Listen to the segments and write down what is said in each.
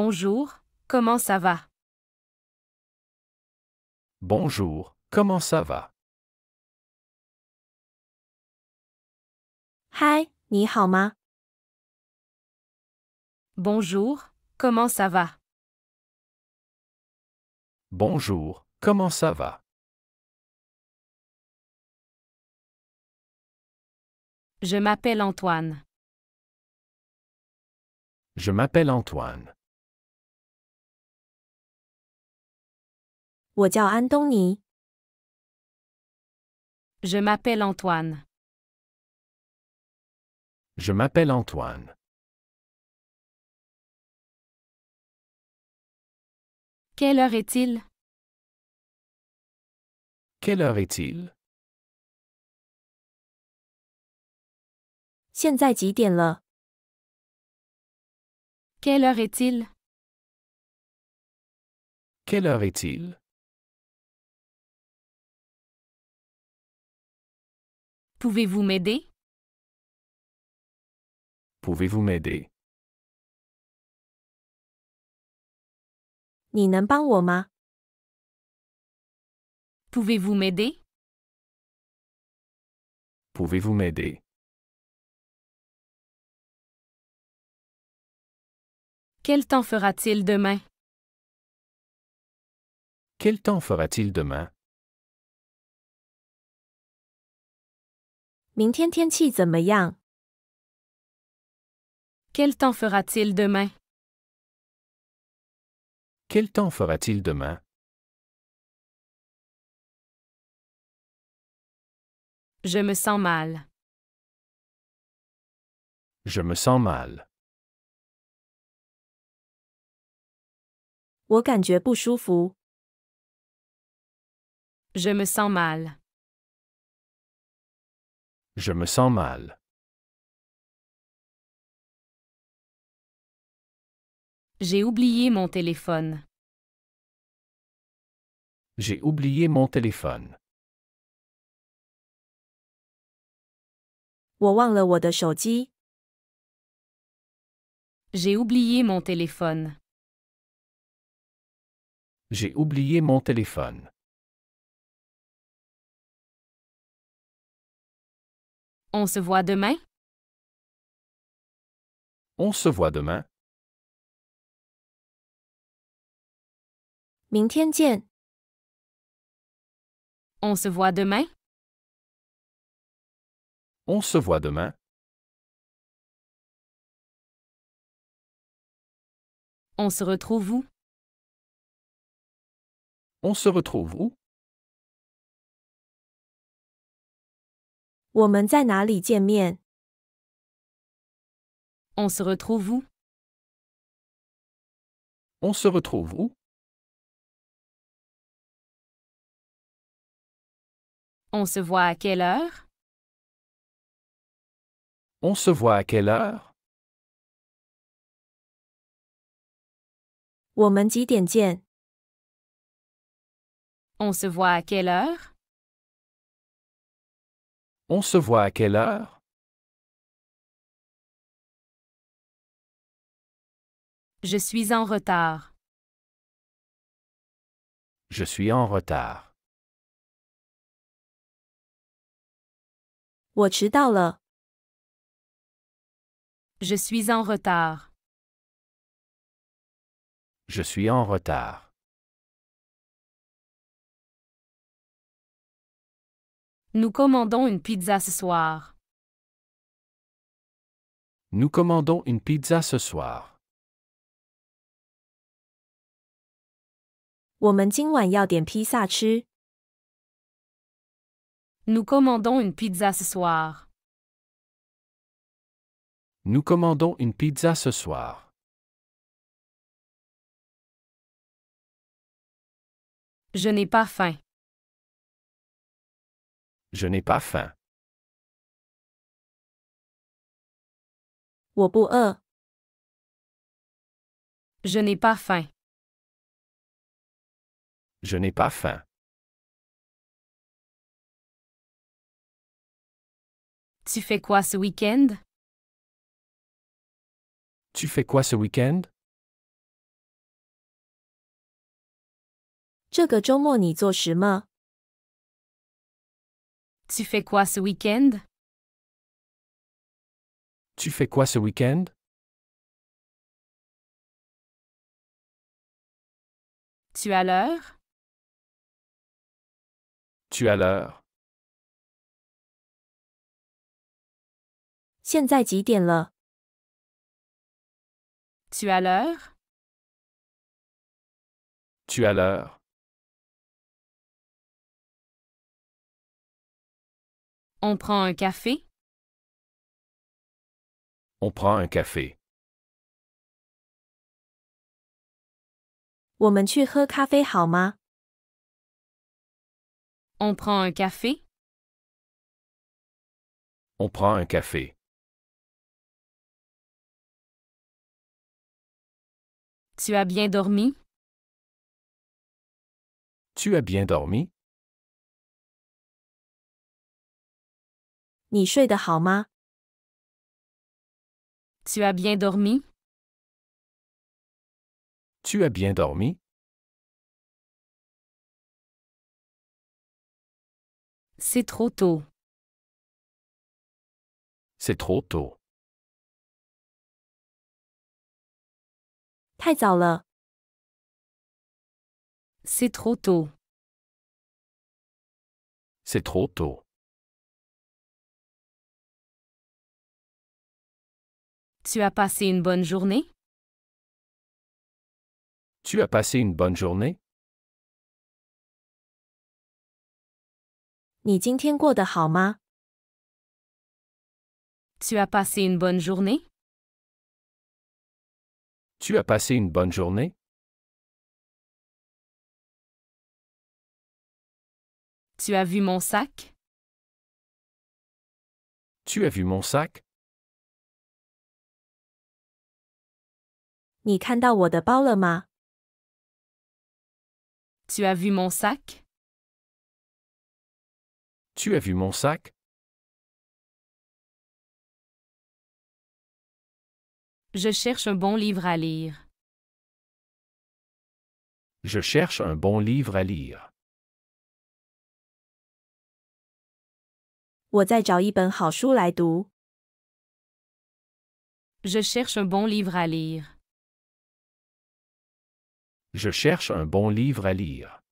Bonjour, comment ça va? Bonjour, comment ça va? 嗨，你好吗？ Bonjour, comment ça va? Bonjour, comment ça va? Je m'appelle Antoine. Je m'appelle Antoine. 我叫安东尼。 Je m'appelle Antoine. Je m'appelle Antoine. Quelle heure est-il? Quelle heure est-il? 现在几点了？ Quelle heure est-il? Quelle heure est-il? Pouvez-vous m'aider? Pouvez-vous m'aider? 你能帮我吗？ Pouvez-vous m'aider? Pouvez-vous m'aider? Quel temps fera-t-il demain? Quel temps fera-t-il demain? 明天天气怎么样？ Quel temps fera-t-il demain? Quel temps fera-t-il demain? Je me sens mal. Je me sens mal. 我感觉不舒服。 Je me sens mal. Je me sens mal. J'ai oublié mon téléphone. J'ai oublié mon téléphone. 我忘了我的手机。 J'ai oublié mon téléphone. J'ai oublié mon téléphone. On se voit demain? On se voit demain? 明天见。 On se voit demain? On se voit demain? On se retrouve où? On se retrouve où? 我们在哪里见面？ On se retrouve où? On se retrouve où? On se voit à quelle heure? On se voit à quelle heure? 我们几点见？ On se voit à quelle heure? On se voit à quelle heure? Je suis en retard. Je suis en retard. 我迟到了。 Je suis en retard. Je suis en retard. Nous commandons une pizza ce soir. Nous commandons une pizza ce soir. 我们今晚要点披萨吃。 Nous commandons une pizza ce soir. Nous commandons une pizza ce soir. Je n'ai pas faim. Je n'ai pas faim. 我不饿。 Je n'ai pas faim. Je n'ai pas faim. Tu fais quoi ce week-end? Tu fais quoi ce week-end? 这个周末你做什么？ Tu fais quoi ce week-end? Tu fais quoi ce week-end? Tu as l'heure? Tu as l'heure? 现在几点了？ Tu as l'heure? Tu as l'heure? On prend un café? On prend un café. 我们去喝咖啡好吗？ On prend un café? On prend un café. Tu as bien dormi? Tu as bien dormi? 你睡得好吗？ Tu as bien dormi? Tu as bien dormi? C'est trop tôt. C'est trop tôt. 太早了。 C'est trop tôt. C'est trop tôt. Tu as passé une bonne journée? Tu as passé une bonne journée? 你今天过得好吗？ Tu as passé une bonne journée? Tu as passé une bonne journée? Tu as vu mon sac? Tu as vu mon sac? 你看到我的包了吗？ Tu as vu mon sac? Tu as vu mon sac? Je cherche un bon livre à lire. Je cherche un bon livre à lire. 我在找一本好书来读。 Je cherche un bon livre à lire. Je cherche un bon livre à lire.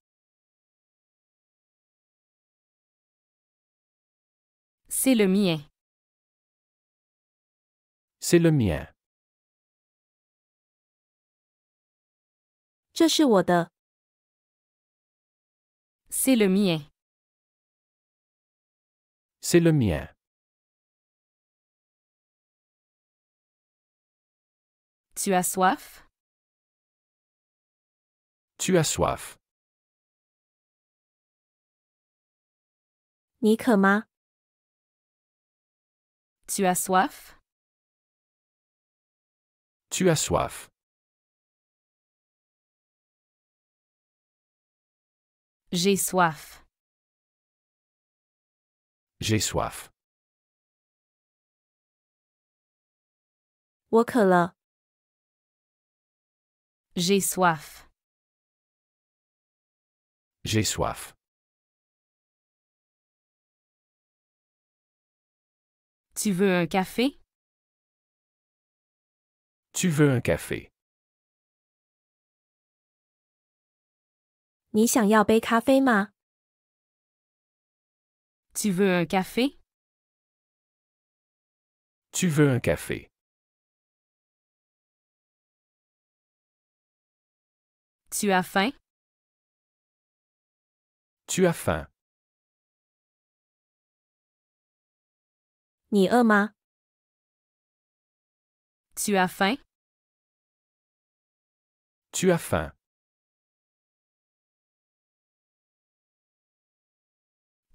C'est le mien. C'est le mien. 这是我的。 C'est le mien. C'est le mien. Tu as soif? Tu as soif. 你渴吗？ Tu as soif? Tu as soif. J'ai soif. J'ai soif. 我渴了。 J'ai soif. J'ai soif. Tu veux un café? Tu veux un café? 你想要杯咖啡吗？ Tu veux un café? Tu veux un café? Tu as faim? Tu as faim? 你饿吗？ Tu as faim? Tu as faim?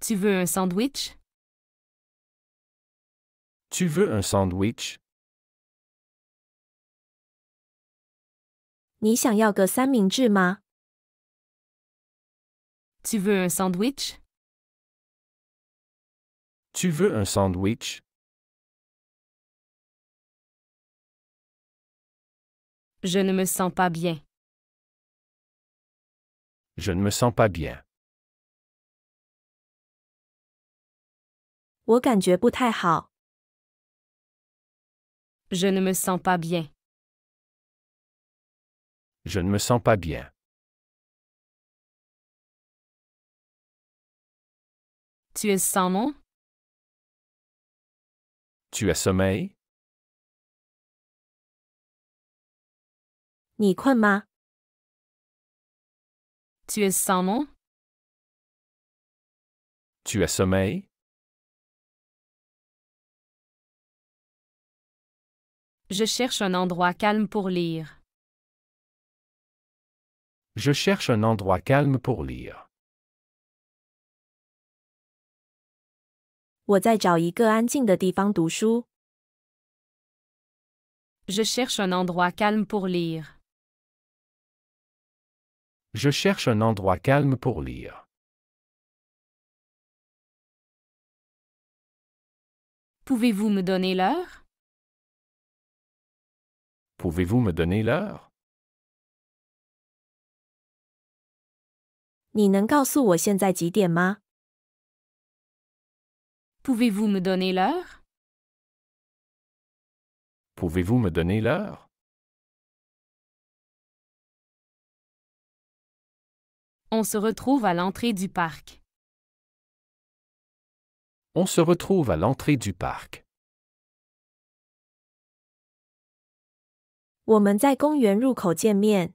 Tu veux un sandwich? Tu veux un sandwich? 你想要个三明治吗？ Tu veux un sandwich? Tu veux un sandwich? Je ne me sens pas bien. Je ne me sens pas bien. 我感觉不太好。Je ne me sens pas bien. Je ne me sens pas bien. Tu es sans nom? Tu as sommeil? 你困吗？ Tu es sans nom? Tu as sommeil? Je cherche un endroit calme pour lire. Je cherche un endroit calme pour lire. 我在找一个安静的地方读书。Je cherche un endroit calme pour lire. Je cherche un endroit calme pour lire. Pouvez-vous me donner l'heure? Pouvez-vous me donner l'heure? 你能告诉我现在几点吗？ Pouvez-vous me donner l'heure? Pouvez-vous me donner l'heure? On se retrouve à l'entrée du parc. On se retrouve à l'entrée du parc. 我们在公园入口见面。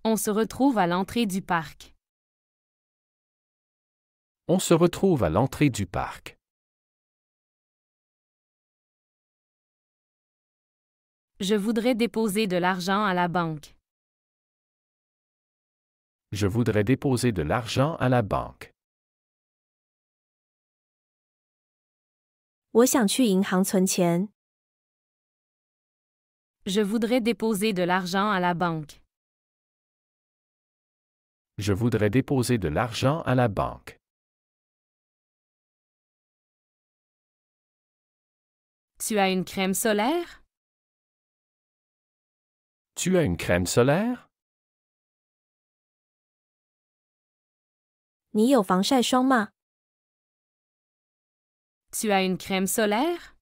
On se retrouve à l'entrée du parc. On se retrouve à l'entrée du parc. Je voudrais déposer de l'argent à la banque. Je voudrais déposer de l'argent à la banque. 我想去银行存钱。 Je voudrais déposer de l'argent à la banque. Je voudrais déposer de l'argent à la banque. Tu as une crème solaire? Tu as une crème solaire? 你有防晒霜吗？ Tu as une crème solaire?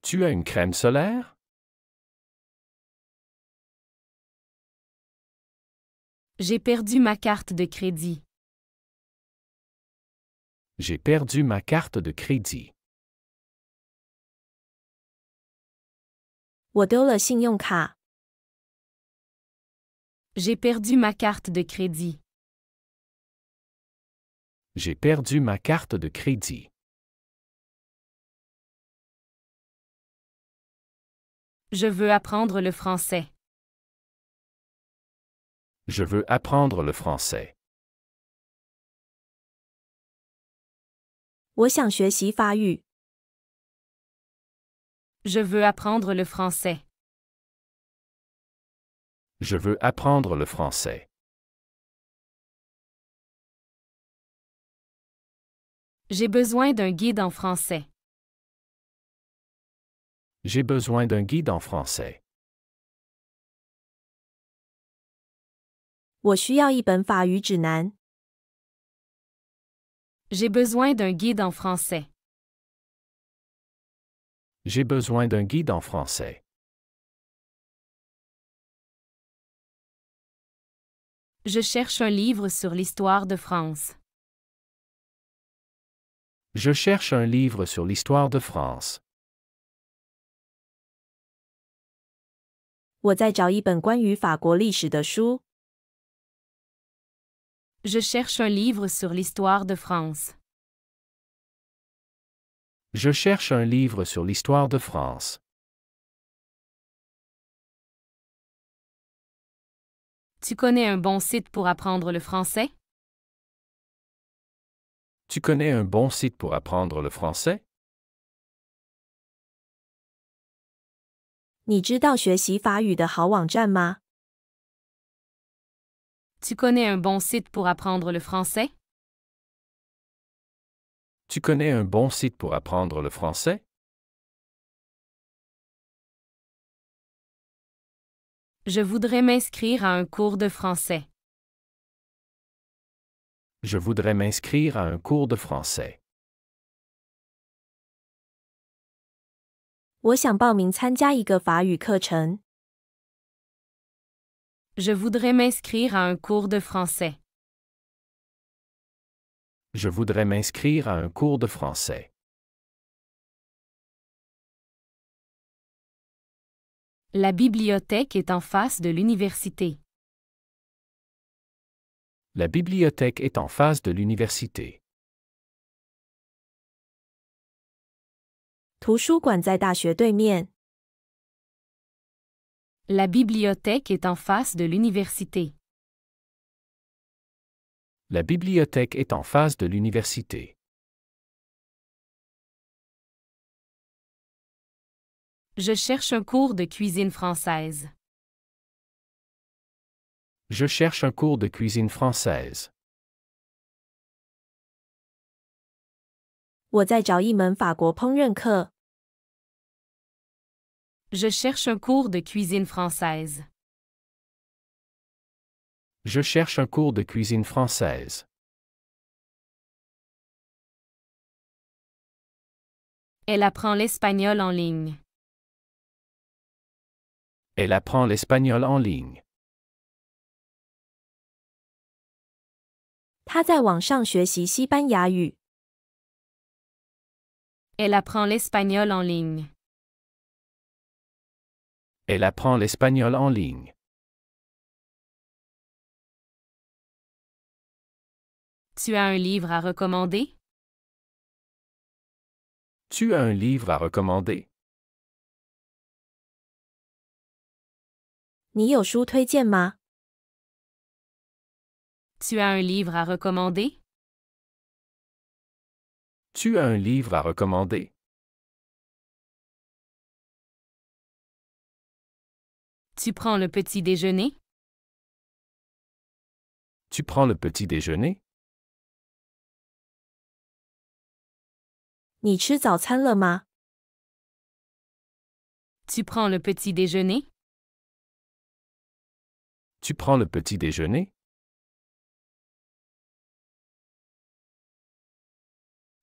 Tu as une crème solaire? J'ai perdu ma carte de crédit. J'ai perdu ma carte de crédit. 我丢了信用卡。 J'ai perdu ma carte de crédit. J'ai perdu ma carte de crédit. Je veux apprendre le français. Je veux apprendre le français. 我想学习法语。 Je veux apprendre le français. Je veux apprendre le français. J'ai besoin d'un guide en français. J'ai besoin d'un guide en français. 我需要一本法语指南。 J'ai besoin d'un guide en français. J'ai besoin d'un guide en français. Je cherche un livre sur l'histoire de France. Je cherche un livre sur l'histoire de France. 我在找一本关于法国历史的书。 Je cherche un livre sur l'histoire de France. Je cherche un livre sur l'histoire de France. Tu connais un bon site pour apprendre le français? Tu connais un bon site pour apprendre le français? 你知道学习法语的好网站吗？ Tu connais un bon site pour apprendre le français? Tu connais un bon site pour apprendre le français? Je voudrais m'inscrire à un cours de français. Je voudrais m'inscrire à un cours de français. 我想报名参加一个法语课程。Je voudrais m'inscrire à un cours de français. Je voudrais m'inscrire à un cours de français. La bibliothèque est en face de l'université. La bibliothèque est en face de l'université. 图书馆在大学对面。La bibliothèque est en face de l'université. La bibliothèque est en face de l'université. Je cherche un cours de cuisine française. Je cherche un cours de cuisine française. 我在找一门法国烹饪课。Je cherche un cours de cuisine française. Je cherche un cours de cuisine française. Elle apprend l'espagnol en ligne. Elle apprend l'espagnol en ligne. 他在网上学习西班牙语。Elle apprend l'espagnol en ligne. Elle apprend l'espagnol en ligne. Tu as un livre à recommander? Tu as un livre à recommander? 你有书推荐吗？ Tu as un livre à recommander? Tu as un livre à recommander? Tu prends le petit déjeuner? Tu prends le petit déjeuner? 你吃早餐了吗？ Tu prends le petit déjeuner? Tu prends le petit déjeuner?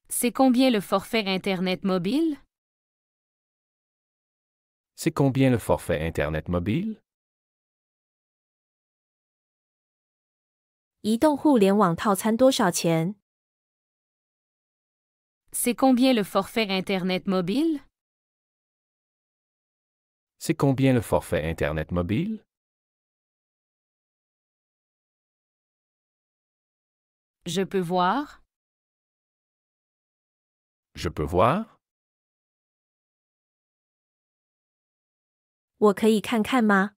C'est combien le forfait Internet mobile? C'est combien le forfait Internet mobile? 移动互联网套餐多少钱？ C'est combien le forfait Internet mobile? C'est combien le forfait Internet mobile? Je peux voir? Je peux voir? 我可以看看吗？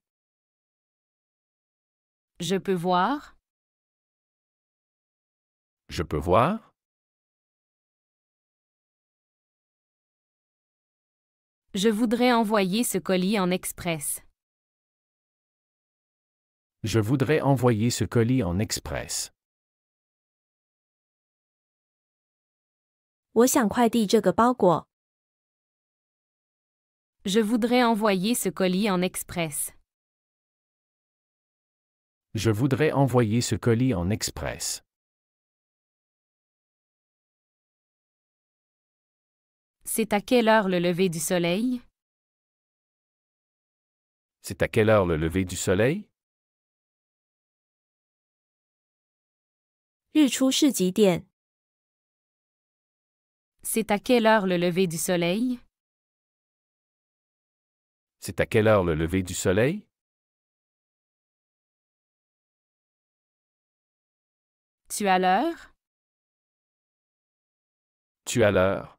Je peux voir? Je peux voir? Je voudrais envoyer ce colis en express. Je voudrais envoyer ce colis en express. 我想快递这个包裹。 Je voudrais envoyer ce colis en express. Je voudrais envoyer ce colis en express. C'est à quelle heure le lever du soleil? C'est à quelle heure le lever du soleil? 日出是几点？ C'est à quelle heure le lever du soleil? C'est à quelle heure le lever du soleil? Tu as l'heure? Tu as l'heure?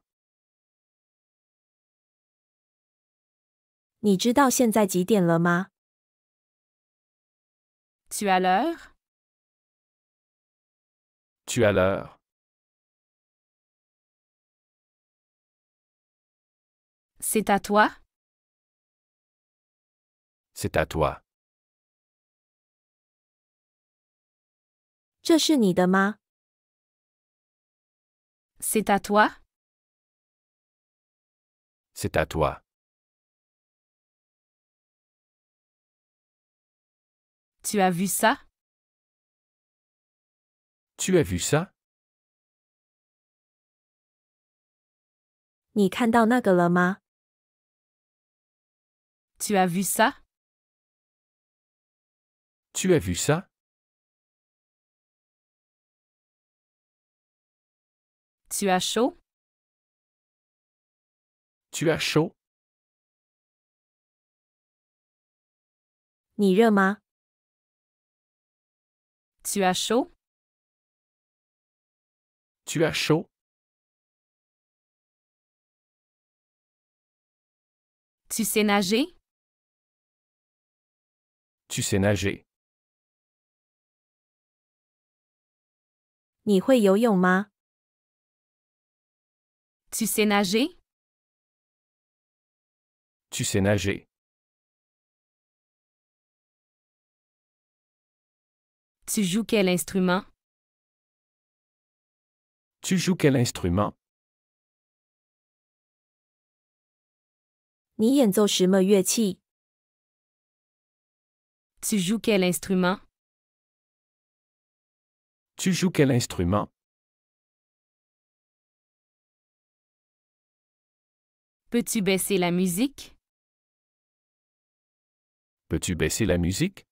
你知道现在几点了吗？ Tu as l'heure? Tu as l'heure? C'est à toi? C'est à toi. 这是你的吗？ C'est à toi? C'est à toi. Tu as vu ça? Tu as vu ça? 你看到那个了吗？ Tu as vu ça? Tu as vu ça? Tu as chaud? Tu as chaud? 你热吗？ Tu as chaud? Tu as chaud? Tu sais nager? Tu sais nager? 你会游泳吗？ Tu sais nager? Tu sais nager? Tu joues quel instrument? Tu joues quel instrument? 你演奏什么乐器？ Tu joues quel instrument? Tu joues quel instrument? Peux-tu baisser la musique? Peux-tu baisser la musique?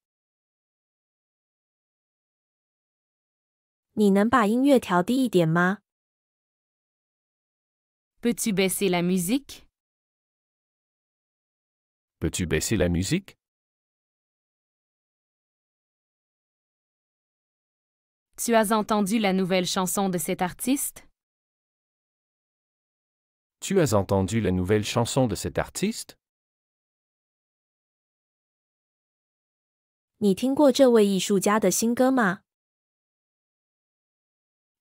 你能把音乐调低一点吗？ Peux-tu baisser la musique? Peux-tu baisser la musique? Tu as entendu la nouvelle chanson de cet artiste? Tu as entendu la nouvelle chanson de cet artiste? 你听过这位艺术家的新歌吗？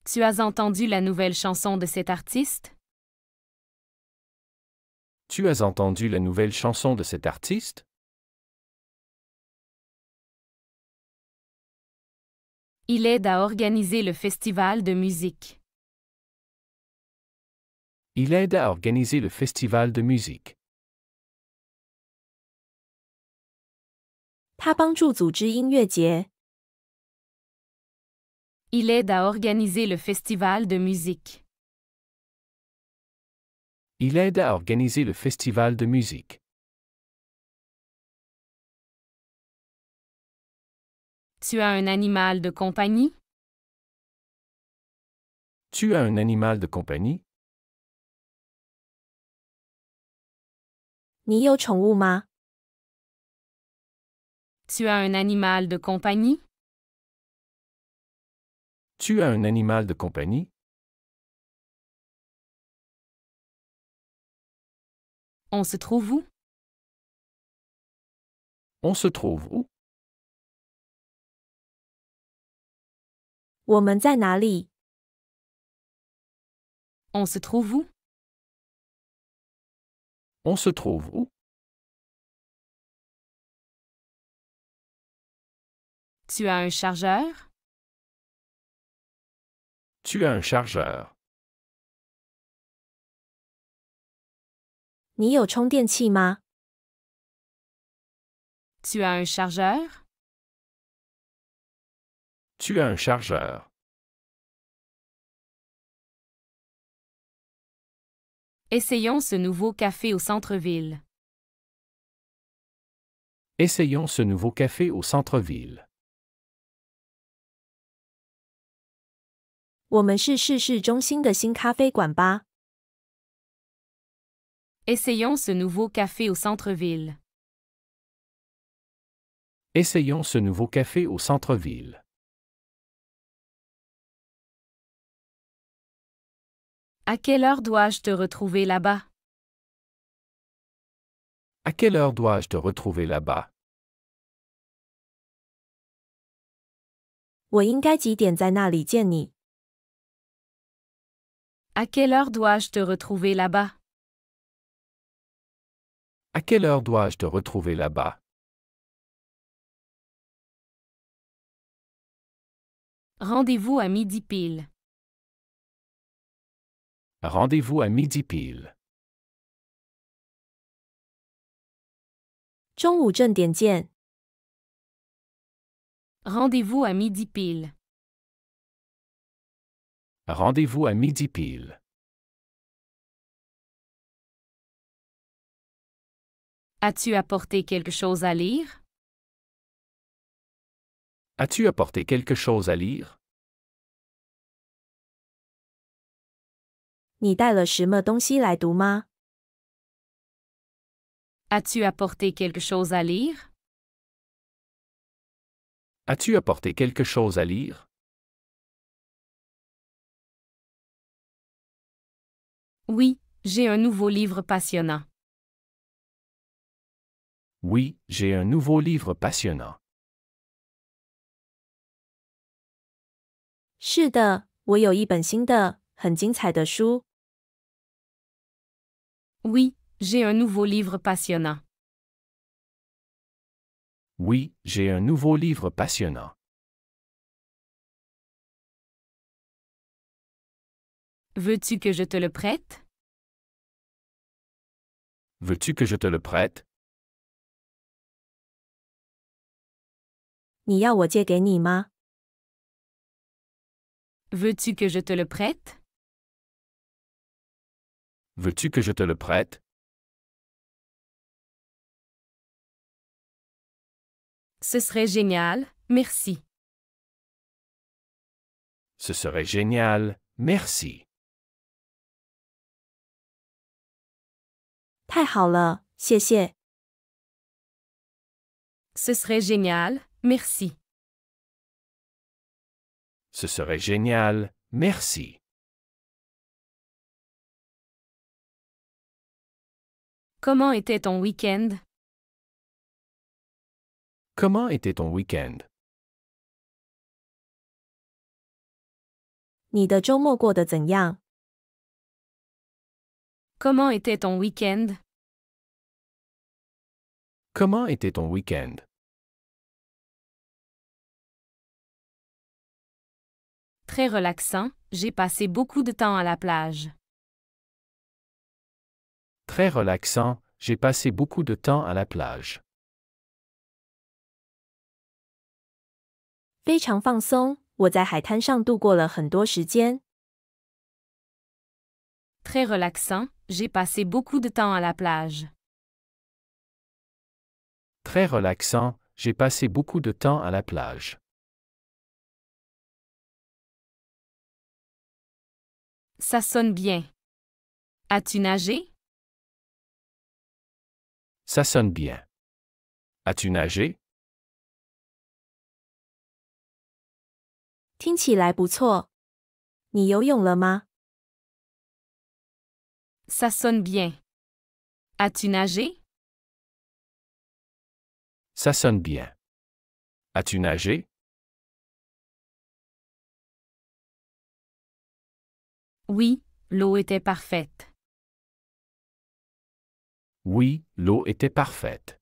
Tu as entendu la nouvelle chanson de cet artiste? Tu as entendu la nouvelle chanson de cet artiste? Il aide à organiser le festival de musique. Il aide à organiser le festival de musique. 他帮助组织音乐节。 Il aide à organiser le festival de musique. Il aide à organiser le festival de musique. Tu as un animal de compagnie? Tu as un animal de compagnie? 你有宠物吗？ Tu as un animal de compagnie? Tu as un animal de compagnie? On se trouve où? On se trouve où? 我们在哪里？ On se trouve où? On se trouve où? Tu as un chargeur? Tu as un chargeur. 你有充电器吗？ Tu as un chargeur? Tu as un chargeur. Essayons ce nouveau café au centre-ville. Essayons ce nouveau café au centre-ville. 我们是市市中心的新咖啡馆吧？ Essayons ce nouveau café au centre-ville. Essayons ce nouveau café au centre-ville. À quelle heure dois-je te retrouver là-bas? À quelle heure dois-je te retrouver là-bas? 我应该几点在那里见你？ À quelle heure dois-je te retrouver là-bas? À quelle heure dois-je te retrouver là-bas? Rendez-vous à midi pile. Rendez-vous à midi pile. 中午正点见。Rendez-vous à midi pile. Rendez-vous à midi pile. As-tu apporté quelque chose à lire? As-tu apporté quelque chose à lire? 你带了什么东西来读吗？ As-tu apporté quelque chose à lire? As-tu apporté quelque chose à lire? Oui, j'ai un nouveau livre passionnant. Oui, j'ai un nouveau livre passionnant. 是的，我有一本新的、很精彩的书。 Oui, j'ai un nouveau livre passionnant. Oui, j'ai un nouveau livre passionnant. Veux-tu que je te le prête? Veux-tu que je te le prête? 你要我借给你吗？ Veux-tu que je te le prête? Veux-tu que je te le prête? Ce serait génial, merci. Ce serait génial, merci. 太好了，谢谢。 Ce serait génial, merci. Ce serait génial, merci. Comment était ton week-end? Comment était ton week-end? 你的周末过得怎样？ Comment était ton week-end? Comment était ton week-end? Très relaxant, j'ai passé beaucoup de temps à la plage. Très relaxant, j'ai passé beaucoup de temps à la plage. 非常放松，我在海滩上度过了很多时间。 Très relaxant, j'ai passé beaucoup de temps à la plage. Très relaxant, j'ai passé beaucoup de temps à la plage. Ça sonne bien. As-tu nagé? Ça sonne bien. As-tu nagé? 听起来不错。你游泳了吗？ Ça sonne bien. As-tu nagé? Ça sonne bien. As-tu nagé? Oui, l'eau était parfaite. Oui, l'eau était parfaite.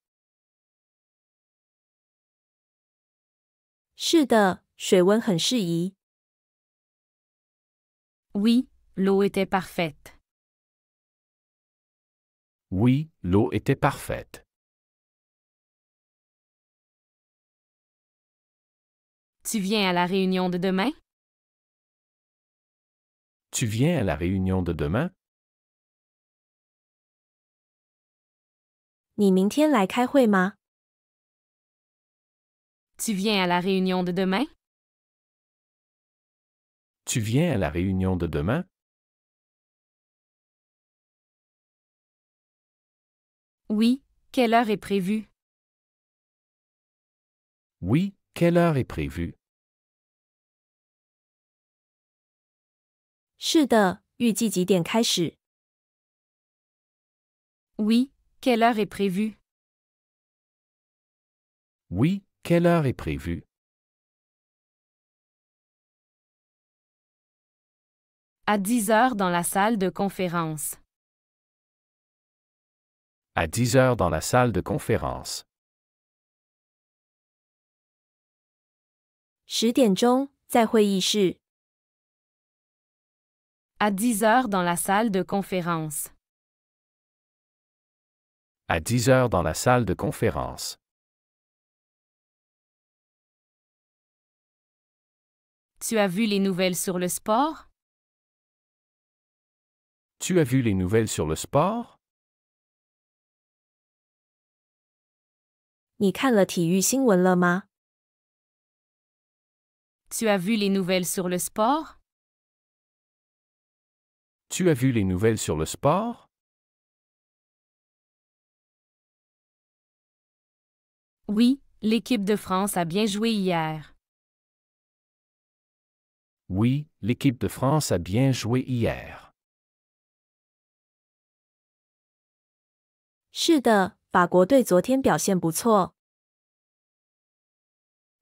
是的，水温很适宜。 Oui, l'eau était parfaite. Oui, l'eau était parfaite. Tu viens à la réunion de demain? Tu viens à la réunion de demain? 你明天来开会吗？ Tu viens à la réunion de demain? Tu viens à la réunion de demain? Oui, quelle heure est prévue? Oui, quelle heure est prévue? 是的，预计几点开始？ Oui, quelle heure est prévue? Oui, quelle heure est prévue? À 10 heures dans la salle de conférence. À 10 heures dans la salle de conférence. 10点钟，在会议室。 À 10 heures dans la salle de conférence. À 10 heures dans la salle de conférence. Tu as vu les nouvelles sur le sport? Tu as vu les nouvelles sur le sport? 你看了体育新闻了吗？ Tu as vu les nouvelles sur le sport? Tu as vu les nouvelles sur le sport? Oui, l'équipe de France a bien joué hier. Oui, l'équipe de France a bien joué hier. 是的，法国队昨天表现不错。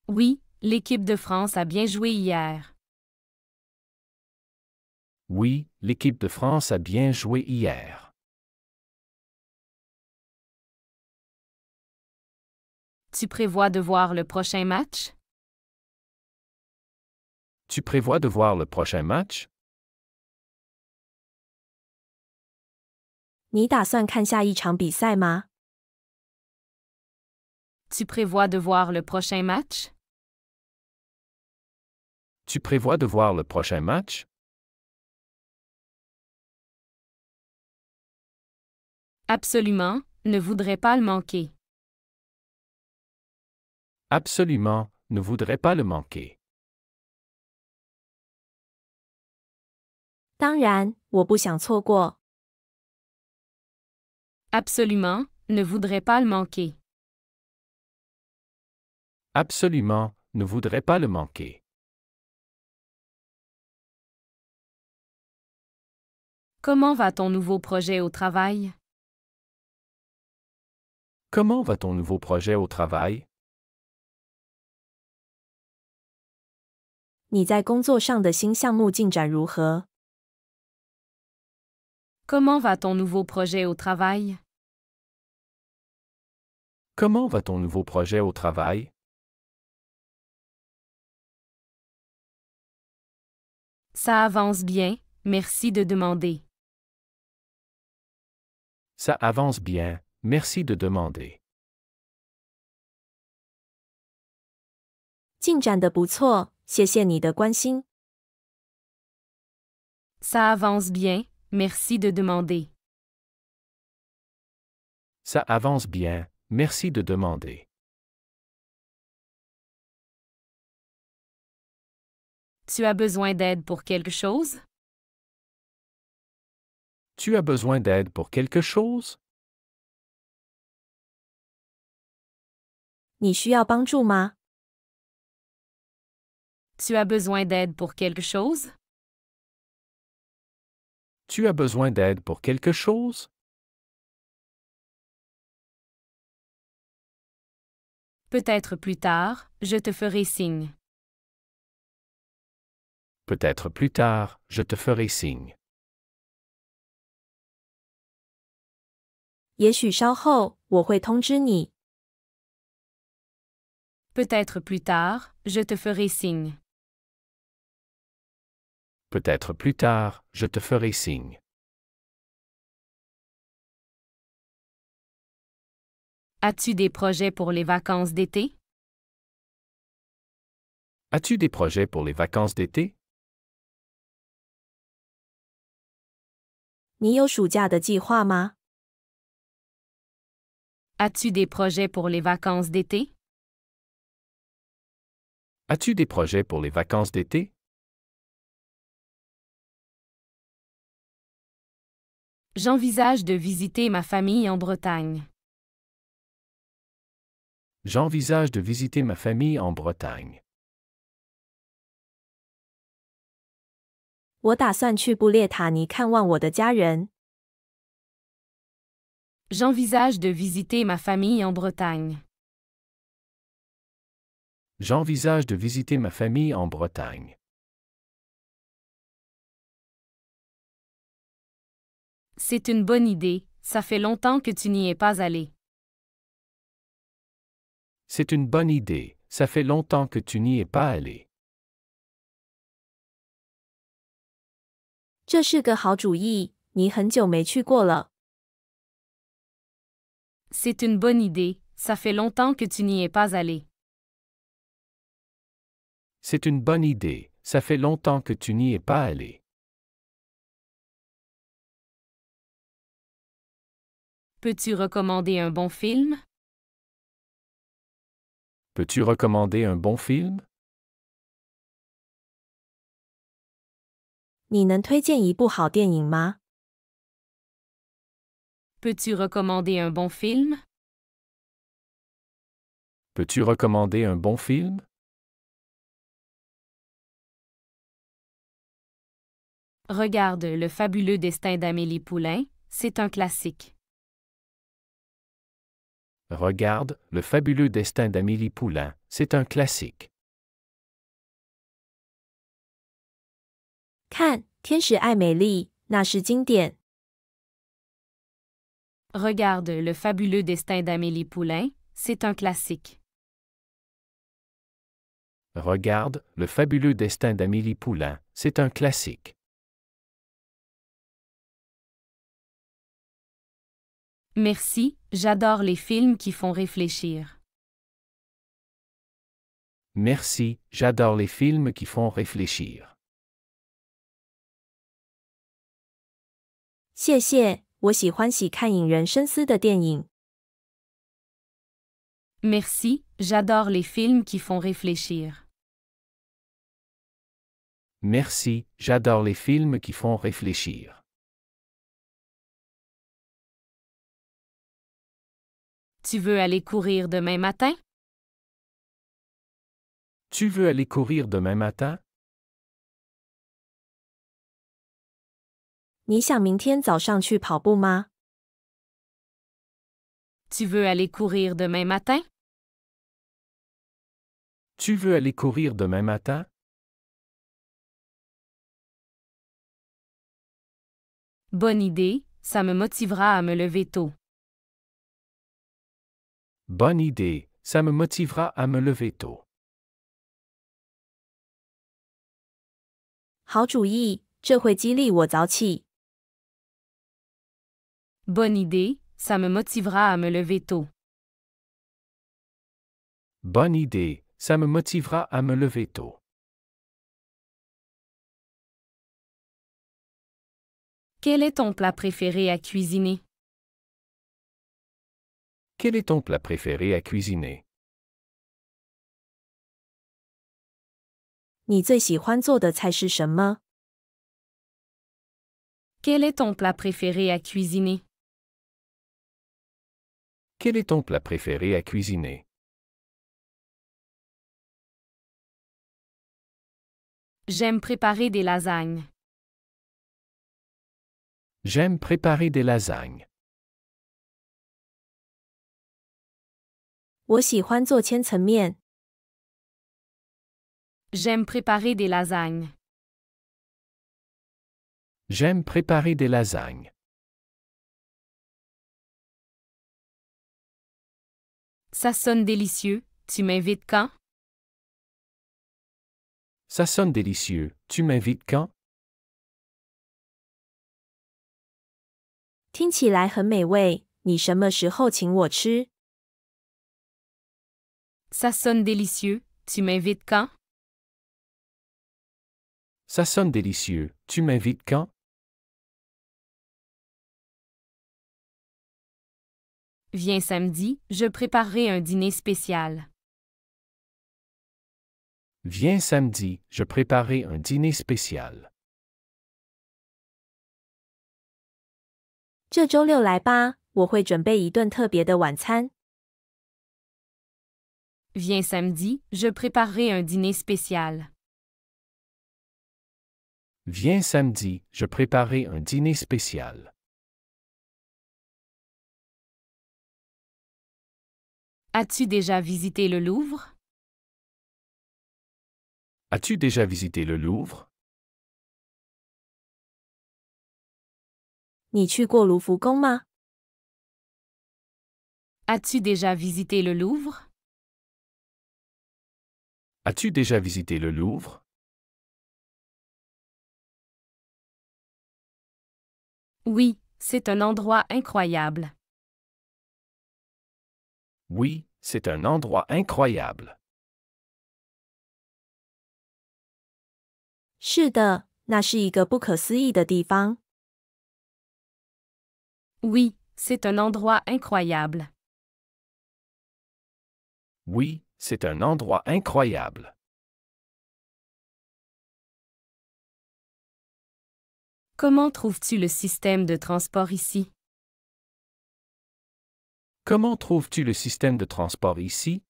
Oui, l'équipe de France a bien joué hier. Oui, l'équipe de France a bien joué hier. Tu prévois de voir le prochain match? Tu prévois de voir le prochain match? 你打算看下一场比赛吗？ Tu prévois de voir le prochain match? Tu prévois de voir le prochain match? Absolument, ne voudrais pas le manquer. Absolument, ne voudrais pas le manquer. 当然，我不想错过。 Absolument, ne voudrais pas le manquer. Absolument, ne voudrais pas le manquer. Comment va ton nouveau projet au travail? Comment va ton nouveau projet au travail? 你在工作上的新项目进展如何？ Comment va ton nouveau projet au travail? Comment va ton nouveau projet au travail? Ça avance bien, merci de demander. Ça avance bien, merci de demander. 进展得不错，谢谢你的关心。 Ça avance bien, merci de demander. Ça avance bien, merci de demander. Tu as besoin d'aide pour quelque chose? Tu as besoin d'aide pour quelque chose? 你需要帮助吗？ Tu as besoin d'aide pour quelque chose? Tu as besoin d'aide pour quelque chose? Peut-être plus tard, je te ferai signe. Peut-être plus tard, je te ferai signe. 也许稍后我会通知你。 Peut-être plus tard, je te ferai signe. Peut-être plus tard, je te ferai signe. As-tu des projets pour les vacances d'été? As-tu des projets pour les vacances d'été? 你有暑假的计划吗？ As-tu des projets pour les vacances d'été? As-tu des projets pour les vacances d'été? J'envisage de visiter ma famille en Bretagne. J'envisage de visiter ma famille en Bretagne. 我打算去布列塔尼看望我的家人。 J'envisage de visiter ma famille en Bretagne. J'envisage de visiter ma famille en Bretagne. C'est une bonne idée, ça fait longtemps que tu n'y es pas allé. C'est une bonne idée, ça fait longtemps que tu n'y es pas allé. 这是个好主意，你很久没去过了。 C'est une bonne idée, ça fait longtemps que tu n'y es pas allé. C'est une bonne idée, ça fait longtemps que tu n'y es pas allé. Peux-tu recommander un bon film? Peux-tu recommander un bon film? 你能推荐一部好电影吗？ Peux-tu recommander un bon film? Peux-tu recommander un bon film? Regarde Le fabuleux destin d'Amélie Poulain, c'est un classique. Regarde, Le fabuleux destin d'Amélie Poulain, c'est un classique. 看，天使爱美丽，那是经典。 Regarde Le fabuleux destin d'Amélie Poulain, c'est un classique. Regarde, Le fabuleux destin d'Amélie Poulain, c'est un classique. Merci, j'adore les films qui font réfléchir. Merci, j'adore les films qui font réfléchir. 谢谢，我喜欢喜看引人深思的电影。 Merci, j'adore les films qui font réfléchir. Merci, j'adore les films qui font réfléchir. Tu veux aller courir demain matin? Tu veux aller courir demain matin? 你想明天早上去跑步吗？ Tu veux aller courir demain matin? Tu veux aller courir demain matin? Bonne idée, ça me motivera à me lever tôt. Bonne idée, ça me motivera à me lever tôt. 好主意，这会激励我早起。 Bonne idée, ça me motivera à me lever tôt. Bonne idée, ça me motivera à me lever tôt. Quel est ton plat préféré à cuisiner? Quel est ton plat préféré à cuisiner? 你最喜欢做的菜是什么？ Quel est ton plat préféré à cuisiner? Quel est ton plat préféré à cuisiner? J'aime préparer des lasagnes. J'aime préparer des lasagnes. 我喜欢做千层面。 J'aime préparer des lasagnes. J'aime préparer des lasagnes. Ça sonne délicieux, tu m'invites quand? Ça sonne délicieux, tu m'invites quand? 听起来很美味，你什么时候请我吃？ Ça sonne délicieux, tu m'invites quand? Ça sonne délicieux, tu m'invites quand? Viens samedi, je préparerai un dîner spécial. Viens samedi, je préparerai un dîner spécial. 这周六来吧，我会准备一顿特别的晚餐。 Viens samedi, je préparerai un dîner spécial. Viens samedi, je préparerai un dîner spécial. As-tu déjà visité le Louvre? As-tu déjà visité le Louvre? 你去过卢浮宫吗？ As-tu déjà visité le Louvre? As-tu déjà visité le Louvre? Oui, c'est un endroit incroyable. Oui, c'est un endroit incroyable. 是的，那是一个不可思议的地方。Oui, c'est un endroit incroyable. Oui, c'est un endroit incroyable. Comment trouves-tu le système de transport ici? Comment trouves-tu le système de transport ici?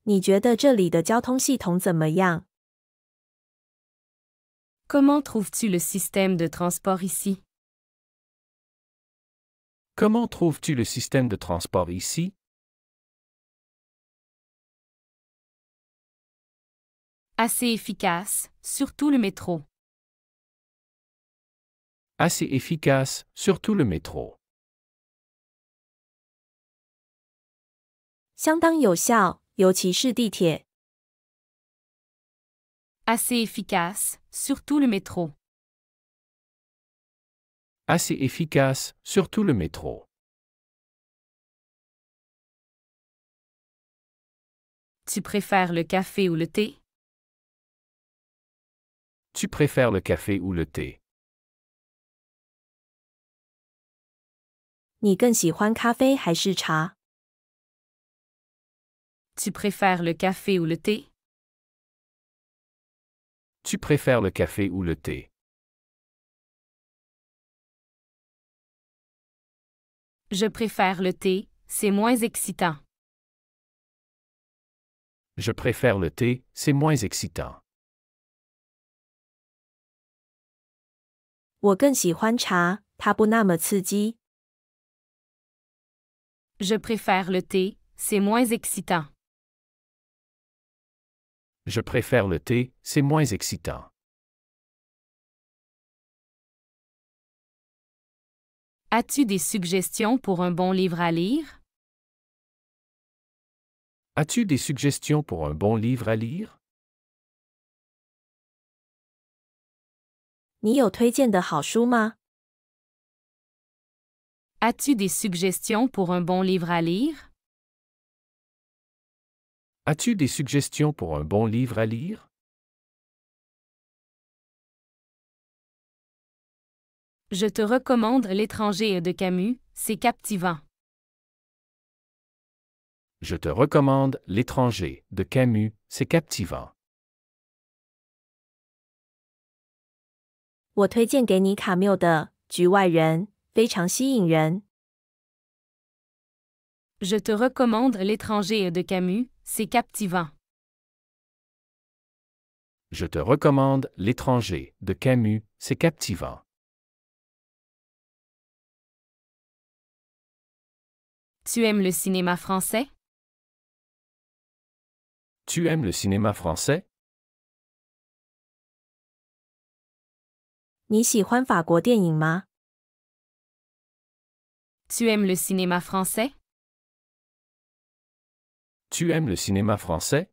你觉得这里的交通系统怎么样？ Comment trouves-tu le système de transport ici? Comment trouves-tu le système de transport ici? Assez efficace, surtout le métro. Assez efficace, surtout le métro. 相当有效，尤其是地铁。 Assez efficace, surtout le métro. Assez efficace, surtout le métro. Tu préfères le café ou le thé? Tu préfères le café ou le thé? 你更喜欢咖啡还是茶？ Tu préfères le café ou le thé? Tu préfères le café ou le thé? Je préfère le thé, c'est moins excitant. Je préfère le thé, c'est moins excitant. 我更喜欢茶，它不那么刺激。 Je préfère le thé, c'est moins excitant. Je préfère le thé, c'est moins excitant. As-tu des suggestions pour un bon livre à lire? As-tu des suggestions pour un bon livre à lire? 你有推荐的好书吗？ As-tu des suggestions pour un bon livre à lire? As-tu des suggestions pour un bon livre à lire? Je te recommande L'étranger de Camus, c'est captivant. Je te recommande L'étranger de Camus, c'est captivant. 我推荐给你卡缪的《局外人》，非常吸引人。 Je te recommande L'étranger de Camus, c'est captivant. Je te recommande L'étranger de Camus, c'est captivant. Tu aimes le cinéma français? Tu aimes le cinéma français? 你喜欢法国电影吗？ Tu aimes le cinéma français? Tu aimes le cinéma français?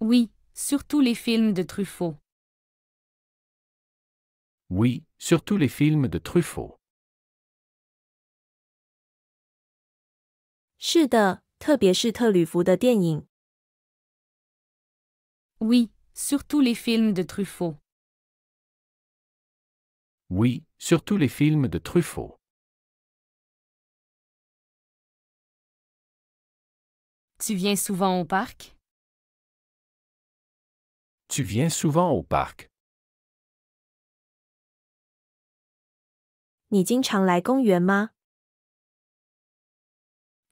Oui, surtout les films de Truffaut. Oui, surtout les films de Truffaut. 是的，特别是特吕弗的电影。 Oui, surtout les films de Truffaut. Oui, surtout les films de Truffaut. Tu viens souvent au parc? Tu viens souvent au parc? 你经常来公园吗？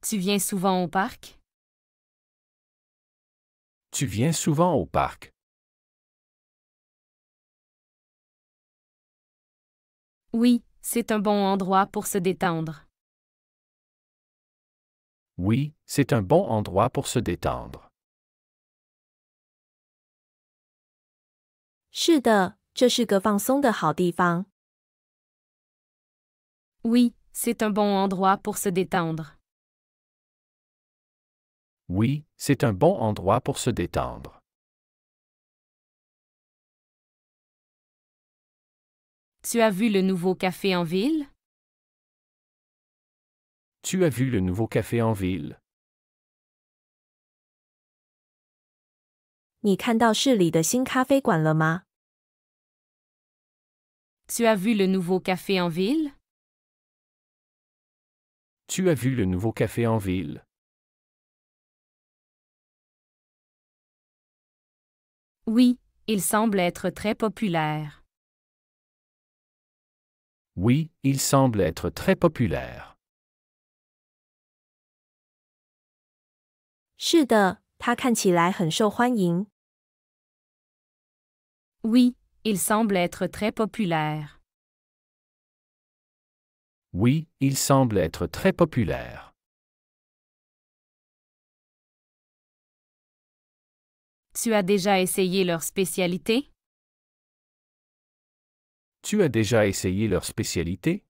Tu viens souvent au parc? Tu viens souvent au parc? Oui, c'est un bon endroit pour se détendre. Oui, c'est un bon endroit pour se détendre. 是的，这是个放松的好地方。 Oui, c'est un bon endroit pour se détendre. Oui, c'est un bon endroit pour se détendre. Tu as vu le nouveau café en ville? Tu as vu le nouveau café en ville? 你看到市里的新咖啡馆了吗？ Tu as vu le nouveau café en ville? Tu as vu le nouveau café en ville? Oui, il semble être très populaire. Oui, il semble être très populaire. 是的，它看起来很受欢迎。 Oui, il semble être très populaire. Oui, il semble être très populaire. Tu as déjà essayé leur spécialité? Tu as déjà essayé leur spécialité?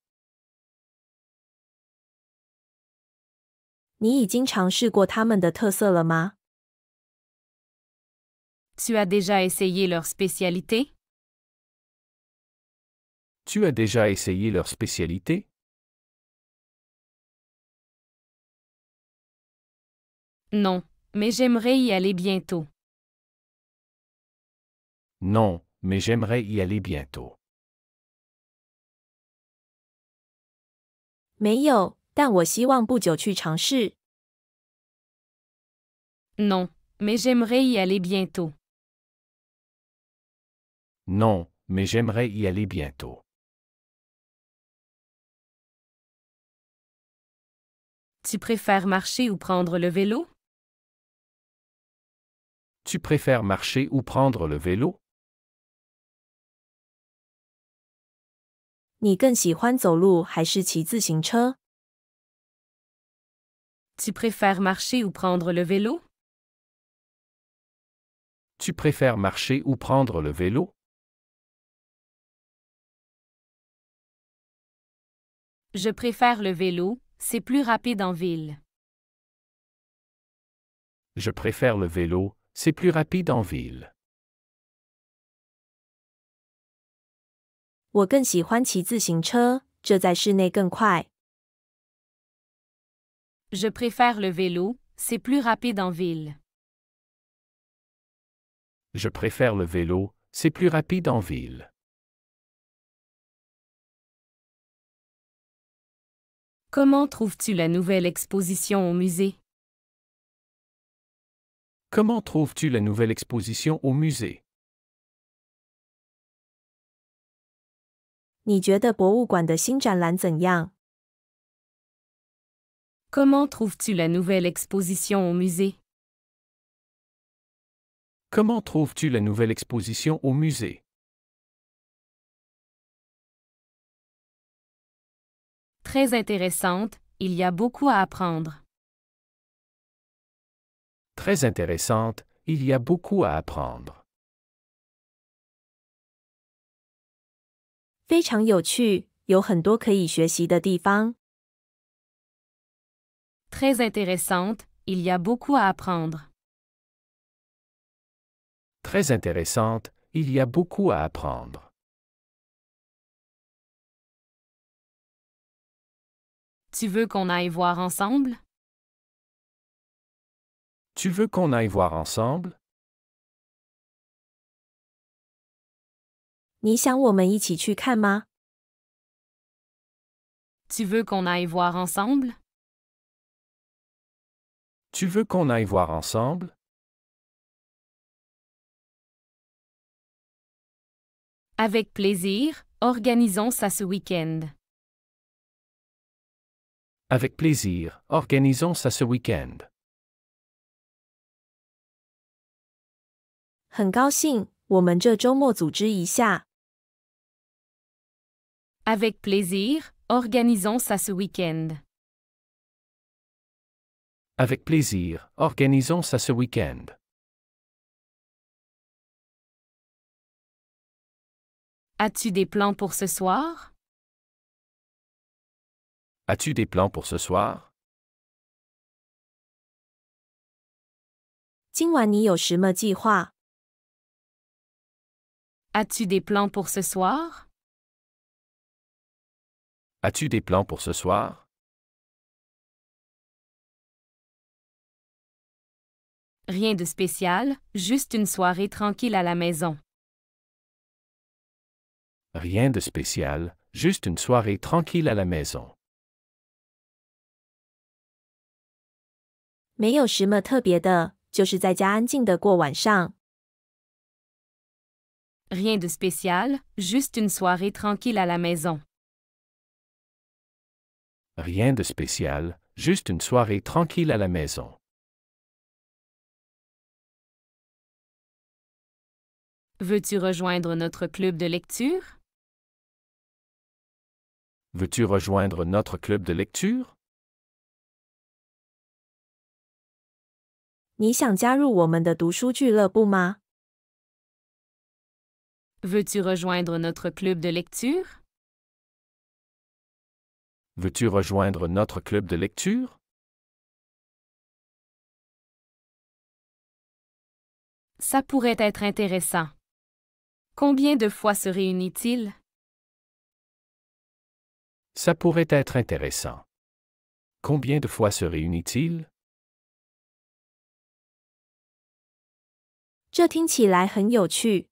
你已经尝试过他们的特色了吗？ Tu as déjà essayé leur spécialité? Tu as déjà essayé leur spécialité? Non, mais j'aimerais y aller bientôt. Non, mais j'aimerais y aller bientôt. 没有，但我希望不久去尝试。 Non, mais j'aimerais y aller bientôt. Non, mais j'aimerais y aller bientôt. Tu préfères marcher ou prendre le vélo? Tu préfères marcher ou prendre le vélo? 你更喜欢走路还是骑自行车？ Tu préfères marcher ou prendre le vélo? Tu préfères marcher ou prendre le vélo? Je préfère le vélo, c'est plus rapide en ville. Je préfère le vélo, c'est plus rapide en ville. 我更喜欢骑自行车，这在室内更快。 Je préfère le vélo, c'est plus rapide en ville. Je préfère le vélo, c'est plus rapide en ville. Comment trouves-tu la nouvelle exposition au musée? Comment trouves-tu la nouvelle exposition au musée? 你觉得博物馆的新展览怎样？ Comment trouves-tu la nouvelle exposition au musée? Comment trouves-tu la nouvelle exposition au musée? Très intéressante, il y a beaucoup à apprendre. Très intéressante, il y a beaucoup à apprendre. 非常有趣，有很多可以学习的地方。 Très intéressante, il y a beaucoup à apprendre. Très intéressante, il y a beaucoup à apprendre. Tu veux qu'on aille voir ensemble? Tu veux qu'on aille voir ensemble? 你想我们一起去看吗？ Tu veux qu'on aille voir ensemble? Tu veux qu'on aille voir ensemble? Avec plaisir, organisons ça ce week-end. Avec plaisir, organisons ça ce week-end. 很高兴，我们这周末组织一下。 Avec plaisir, organisons ça ce week-end. Avec plaisir, organisons ça ce week-end. As-tu des plans pour ce soir? As-tu des plans pour ce soir? 今晚你有什么计划？ As-tu des plans pour ce soir? As-tu des plans pour ce soir? Rien de spécial, juste une soirée tranquille à la maison. Rien de spécial, juste une soirée tranquille à la maison. 没有什么特别的，就是在家安静的过晚上。 Rien de spécial, juste une soirée tranquille à la maison. Rien de spécial, juste une soirée tranquille à la maison. Veux-tu rejoindre notre club de lecture? Veux-tu rejoindre notre club de lecture? 你想加入我们的读书俱乐部吗？ Veux-tu rejoindre notre club de lecture? Veux-tu rejoindre notre club de lecture? Ça pourrait être intéressant. Combien de fois se réunit-il? Ça pourrait être intéressant. Combien de fois se réunit-il? 这听起来很有趣。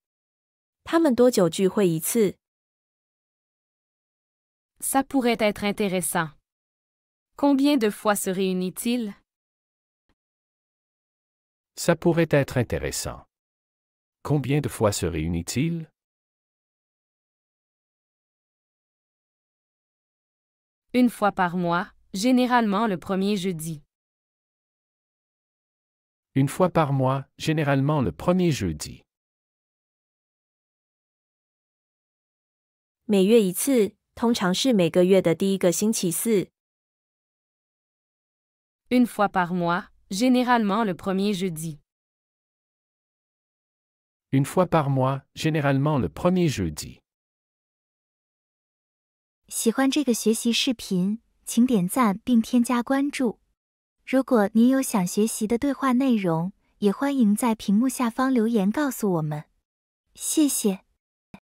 他们多久聚会一次？ Ça pourrait être intéressant. Combien de fois se réunit-il? Ça pourrait être intéressant. Combien de fois se réunit-il? Une fois par mois, généralement le premier jeudi. Une fois par mois, généralement le premier jeudi. 每月一次，通常是每个月的第一个星期四。 Une fois par mois, généralement le premier jeudi. Une fois par mois, généralement le premier jeudi. 喜欢这个学习视频，请点赞并添加关注。如果您有想学习的对话内容，也欢迎在屏幕下方留言告诉我们。谢谢。